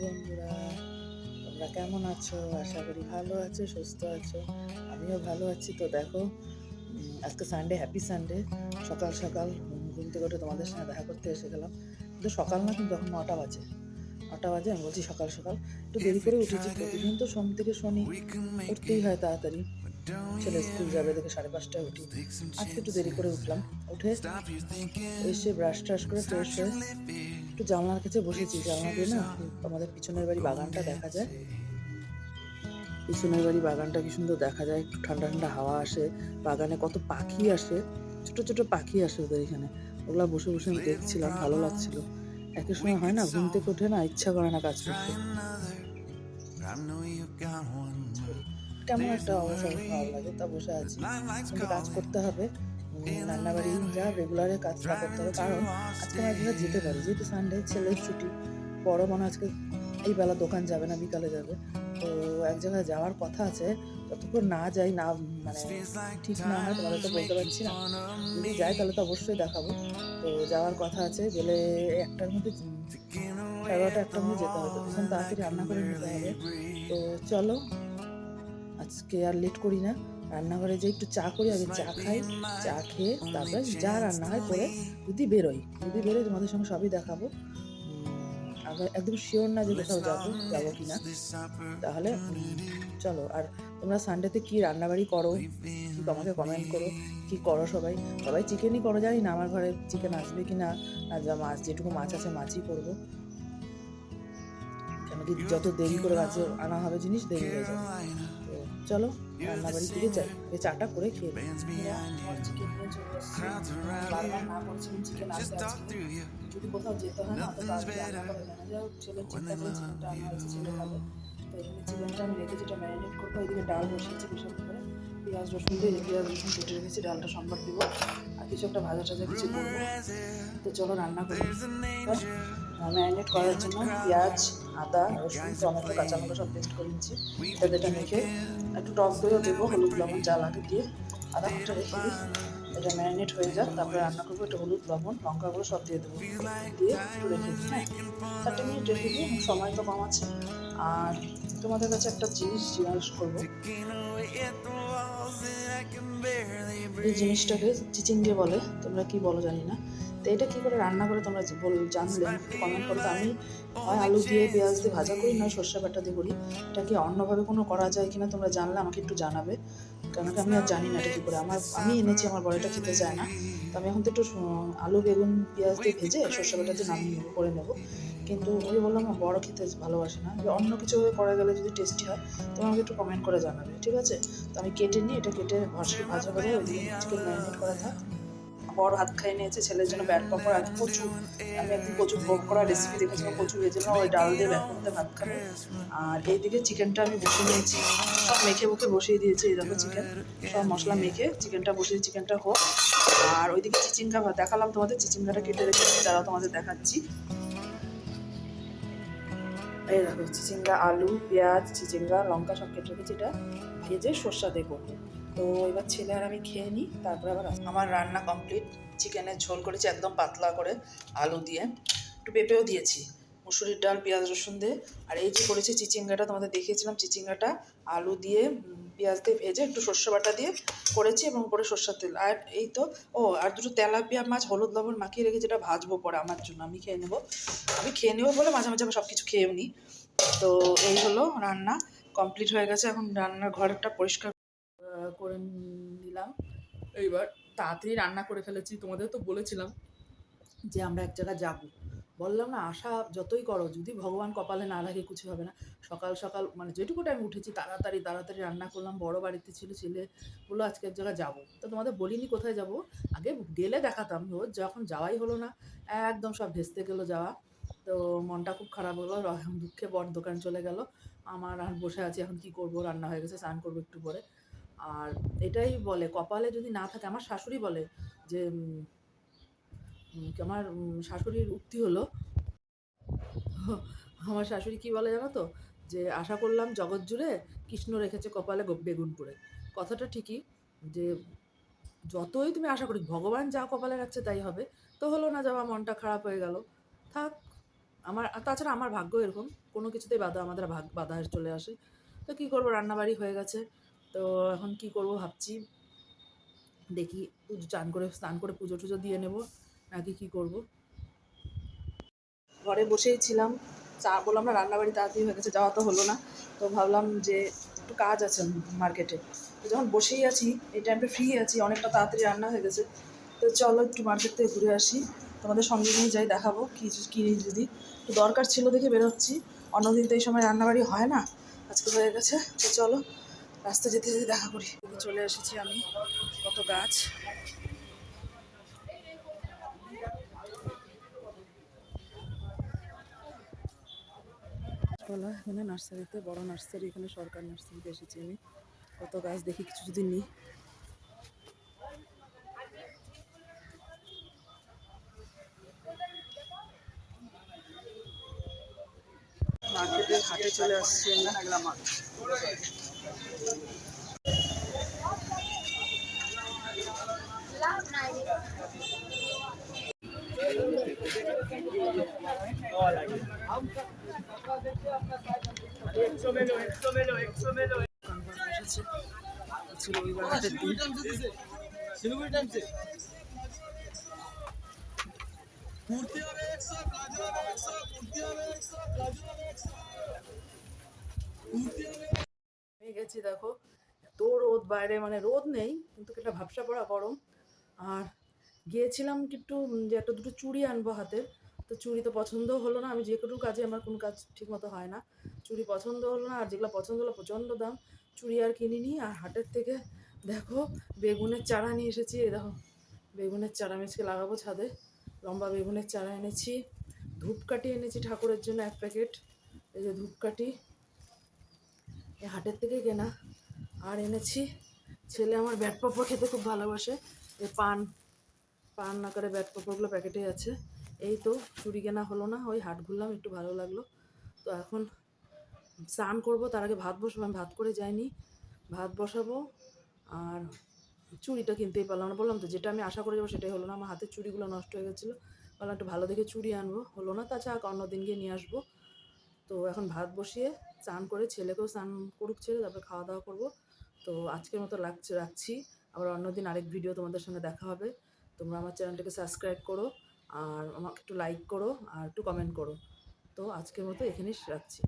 বন্ধুরা, তোমরা কেমন আছো? আশা করি ভালো আছো, সুস্থ আছো। আমিও ভালো আছি। তো দেখো, আজকে সানডে, হ্যাপি সানডে। সকাল সকাল ঘুম থেকে উঠে তোমাদের সঙ্গে দেখা করতে এসে গেলাম। কিন্তু সকাল না, কিন্তু এখন 9টা বাজে। 9টা বাজে, আমি বলছি সকাল সকাল। একটু দেরি করে উঠেছি, প্রতিদিন তো সোম থেকে শনি উঠতেই হয় তাড়াতাড়ি। ছেলে স্কুল যাবে দেখে 5:30টায় উঠি। আজকে একটু দেরি করে উঠলাম। উঠে এসে ব্রাশ ট্রাশ করে ফ্রেশ হয়ে একটু জানলার কাছে বসেছি। জানলা দিয়ে না আমাদের পিছনের বাড়ি বাগানটা দেখা যায়। পিছনের বাড়ি বাগানটা কি সুন্দর দেখা যায়, একটু ঠান্ডা ঠান্ডা হাওয়া আসে। বাগানে কত পাখি আসে, ছোট ছোট পাখি আসে ওদের এখানে। ওগুলা বসে বসে আমি দেখছিলাম, ভালো লাগছিল। একের সময় হয় না, ঘুম থেকে ওঠে না, ইচ্ছা করে না কাজ করতে। কেমন একটা অবসর ভালো লাগে, তা বসে আছি। কিন্তু কাজ করতে হবে। রান্নাবাড়ি যা রেগুলারে কাজটা করতে হবে, কারণ আজকে আমি এক জায়গায় যেতে পারি, যেহেতু সানডে, ছেলের ছুটি। বড় মনে হয় আজকে এই বেলা দোকান যাবে না, বিকালে যাবে। তো এক জায়গায় যাওয়ার কথা আছে। ততক্ষণ না যাই, না মানে ঠিক না হয়, তোমাদের তো বলতে পারছি না। যদি যাই তাহলে তো অবশ্যই দেখাবো। তো যাওয়ার কথা আছে, গেলে 1টার মধ্যে, 12:30 1টার মধ্যে যেতে হবে। তো ভীষণ তাড়াতাড়ি রান্না করে নিতে হবে। তো চলো, আজকে আর লেট করি না, রান্নাঘরে যাই, একটু চা করি, আগে চা খাই। চা খেয়ে তারপরে যা রান্না হয় করে যদি বেরোই তোমাদের সঙ্গে সবই দেখাবো। আগে একদম শিওর না যে কোথাও যাবো কি না। তাহলে চলো। আর তোমরা সানডেতে কি রান্নাবাড়ি করো, কি আমাকে কমেন্ট করো। কি করো সবাই? সবাই চিকেনই করো জানি না, আমার ঘরে চিকেন আসবে কি না, আর যা মাছ, যেটুকু মাছ আছে মাছই করবো। কেন কি, যত দেরি করে মাছে আনা হবে জিনিস, দেরি হয়ে যাবে। তো চলো রান্নাবাড়ির দিকে যাই, আগে চাটা করে খেয়ে নিই। চিকেন নিয়ে চলে এসেছি। বারবার না করেছিলাম চিকেন আনতে আজকে। যদি কোথাও যেতে হয় না, অত তাড়াতাড়ি রান্না করে নেয় না। যাই হোক, ছেলের চিন্তা করে চিকেনটা আনা হয়েছে, ছেলে খাবে। তো এখানে চিকেনটা আমি রেখে, যেটা ম্যারিনেট করবো, এদিকে ডাল বসিয়েছি প্রেশার কুকারে। পেঁয়াজ রসুন দিয়ে, পেঁয়াজ রসুন কেটে রেখেছি, ডালটা সম্বার দিব। আর কিছু একটা ভাজা টাজা কিছু করবো। তো চলো রান্না করি। ম্যারিনেট করার জন্য পেঁয়াজ, আদা, রসুন, টমেটো, কাঁচা লঙ্কা সব পেস্ট করে নিচ্ছি। এটা মেখে একটু টক দইও দেবো, হলুদ লবণ যা লাগে দিয়ে আধা ঘন্টা রেখে দিই। এটা ম্যারিনেট হয়ে যাক, তারপরে রান্না করবো। একটু হলুদ, লবণ, লঙ্কাগুলো সব দিয়ে দেবো, দিয়ে একটু রেখে দিই। হ্যাঁ, 30 মিনিট রেখে দিই, সময় তো কম আছে। আর তোমাদের কাছে একটা জিনিস জিজ্ঞাসা করবো। এই জিনিসটাকে চিচিঙ্গে বলে, তোমরা কি বলো জানি না। তো এটা কী করে রান্না করে তোমরা জানলে আমাকে একটু কমেন্ট করো। তো আমি হয় আলু দিয়ে পেঁয়াজ দিয়ে ভাজা করি, নয় সর্ষে বাটা দিয়ে করি। এটা কি অন্যভাবে কোনো করা যায় কিনা তোমরা জানলে আমাকে একটু জানাবে। কেন কি আমি আর জানি না এটা কী করে। আমি এনেছি, আমার বড়টা খেতে চায় না। তো আমি এখন তো একটু আলু বেগুন পেঁয়াজ দিয়ে ভেজে সর্ষে বাটা দিয়ে নামিয়ে নেবো, করে নেবো। কিন্তু ওই বললাম, আমার বড় খেতে ভালোবাসে না। যে অন্য কিছুভাবে করা গেলে যদি টেস্টি হয়, তোমরা আমাকে একটু কমেন্ট করে জানাবে, ঠিক আছে? তো আমি কেটে নিই, এটা কেটে ভাজা করে ওইদিকে চিকেন ম্যারিনেট করা থাক। বড় হাত খাই নিয়েছে, ছেলের জন্য ব্যাট পাপড় আর কচু। আমি একদিন কচু ভোগ করা রেসিপি দেখেছিলাম, কচু ভেজে না, ওই ডাল দিয়ে ব্যাট পাপড় ভাত খাবে। আর এইদিকে চিকেনটা আমি বসিয়ে নিয়েছি, সব মেখে মুখে বসিয়ে দিয়েছি। এই দেখো চিকেন, সব মশলা মেখে চিকেনটা বসিয়ে, চিকেনটা হোক। আর ওইদিকে চিচিঙ্গা দেখালাম তোমাদের, চিচিঙ্গাটা কেটে রেখেছি, তারাও তোমাদের দেখাচ্ছি। এই দেখো চিচিঙ্গা, আলু, পেঁয়াজ, চিচিঙ্গা, লঙ্কা সব কেটে রেখেছি, এটা ভেজে সর্ষা দিয়ে করবো। তো এবার ছেলে আর আমি খেয়ে নিই, তারপরে আবার আমার রান্না কমপ্লিট। চিকেনের ঝোল করেছি একদম পাতলা করে, আলু দিয়ে, একটু পেঁপেও দিয়েছি, মুসুরির ডাল, পেঁয়াজ রসুন দিয়ে। আর এই যে করেছি চিচিঙ্গাটা, তোমাদের দেখিয়েছিলাম, চিচিঙ্গাটা আলু দিয়ে পেঁয়াজ দিয়ে ভেজে একটু সর্ষে বাটা দিয়ে করেছি, এবং উপরে সর্ষের তেল। আর এই তো, ও আর দুটো তেলাপিয়া মাছ হলুদ লবণ মাখিয়ে রেখে, যেটা ভাজবো পরে আমার জন্য, আমি খেয়ে নেবো বলে মাঝে মাঝে আমি সব কিছু খেয়েও নিই। তো এই হলো রান্না কমপ্লিট হয়ে গেছে। এখন রান্নার ঘরটা পরিষ্কার করে নিলাম। এইবার তাড়াতাড়ি রান্না করে ফেলেছি। তোমাদের তো বলেছিলাম যে আমরা এক জায়গায় যাবো। বললাম না, আশা যতই করো, যদি ভগবান কপালে না লাগে কিছু হবে না। সকাল সকাল মানে যেটুকু টাইম উঠেছি, তাড়াতাড়ি তাড়াতাড়ি রান্না করলাম। বড় বাড়িতে ছিল, ছেলে বললো আজকে এক জায়গায় যাবো। তো তোমাদের বলিনি কোথায় যাব, আগে গেলে দেখাতাম। যখন যাওয়াই হলো না, একদম সব ভেস্তে গেলো যাওয়া। তো মনটা খুব খারাপ হলো, দুঃখে বর দোকান চলে গেল। আমার আর বসে আছি, এখন কি করব, রান্না হয়ে গেছে, স্নান করবো একটু পরে। আর এটাই বলে, কপালে যদি না থাকে, আমার শাশুড়ি বলে যে আমার শাশুড়ির উক্তি হলো, আমার শাশুড়ি কি বলে জানো তো, যে আশা করলাম জগৎ জুড়ে, কৃষ্ণ রেখেছে কপালে বেগুন পুড়ে। কথাটা ঠিকই, যে যতই তুমি আশা করি, ভগবান যা কপালে রাখছে তাই হবে। তো হলো না, যাওয়া, মনটা খারাপ হয়ে গেল, থাক। আমার তাছাড়া আমার ভাগ্য এরকম, কোনো কিছুতেই আমাদের বাধা চলে আসে। তো কী করবো, রান্নাবাড়ি হয়ে গেছে। তো এখন কি করব ভাবছি, দেখি স্নান করে পুজো টুজো দিয়ে নেব নাকি কি করব। ঘরে বসেই ছিলাম, বললাম না রান্নাবাড়ি তাড়াতাড়ি হয়ে গেছে, যাওয়া তো হলো না। তো ভাবলাম যে একটু কাজ আছে মার্কেটে, তো যখন বসেই আছি এই টাইমটা ফ্রি আছি, অনেকটা তাড়াতাড়ি রান্না হয়ে গেছে, তো চলো একটু মার্কেট থেকে ঘুরে আসি, তোমাদের সঙ্গে নিয়ে যাই, দেখাবো কিনি যদি একটু দরকার ছিল দেখে বেরোচ্ছি। অন্যদিন তো এই সময় রান্নাবাড়ি হয় না, আজকে হয়ে গেছে। তো চলো রাস্তা যেতে যেতে দেখা করি। চলে এসেছি আমি, কত গাছ। এখানে নার্সারিতে, বড় নার্সারি, এখানে সরকার নার্সারিতে এসেছি আমি। কত গাছ দেখি কিছু যদি নিই। মার্কেটের হাটে চলে আসছি আমি গেছি, দেখো এত রোদ বাইরে, মানে রোদ নেই কিন্তু একটা ভাবসা পড়া গরম। আর গিয়েছিলাম একটু যে একটা দুটো চুড়ি আনবো হাতের, তো চুড়ি তো পছন্দ হলো না। আমি যে কোনো কাজে, আমার কোনো কাজ ঠিক মতো হয় না, চুড়ি পছন্দ হলো না। আর যেগুলো পছন্দ হলো প্রচণ্ড দাম, চুড়ি আর কিনিনি। আর হাটের থেকে দেখো বেগুনের চারা নিয়ে এসেছি, এই দেখো বেগুনের চারা আজকে লাগাবো ছাদে। লম্বা বেগুনের চারা এনেছি, ধূপকাঠি এনেছি ঠাকুরের জন্য 1 প্যাকেট, এই যে ধূপকাঠি এই হাটের থেকে কেনা। আর এনেছি, ছেলে আমার ব্যাট পপা খেতে খুব ভালোবাসে, এই পান আকারে ব্যাট পপাগুলো প্যাকেটে আছে। এই তো চুড়ি কেনা হলো না, ওই হাট ঘুরলাম, একটু ভালো লাগলো। তো এখন স্নান করবো, তার আগে ভাত বসাবো, আমি ভাত করে যাইনি, ভাত বসাবো। আর চুড়িটা কিনতেই পারলাম না, বললাম তো যেটা আমি আশা করে যাবো সেটাই হলো না, আমার হাতের চুড়িগুলো নষ্ট হয়ে গেছিলো। বললাম একটু ভালো দেখে চুড়ি আনবো, হলো না। তাছাড়া অন্য দিন গিয়ে নিয়ে আসবো। তো এখন ভাত বসিয়ে স্নান করে ছেলেকেও স্নান করুক, ছেলে তারপরে খাওয়া দাওয়া করবো। তো আজকের মতো রাখছি, আবার অন্যদিন আরেক ভিডিও তোমাদের সঙ্গে দেখা হবে। তোমরা আমার চ্যানেলটাকে সাবস্ক্রাইব করো, আর আমাকে একটু লাইক করো, আর একটু কমেন্ট করো। তো আজকের মতো এখানেই রাখছি।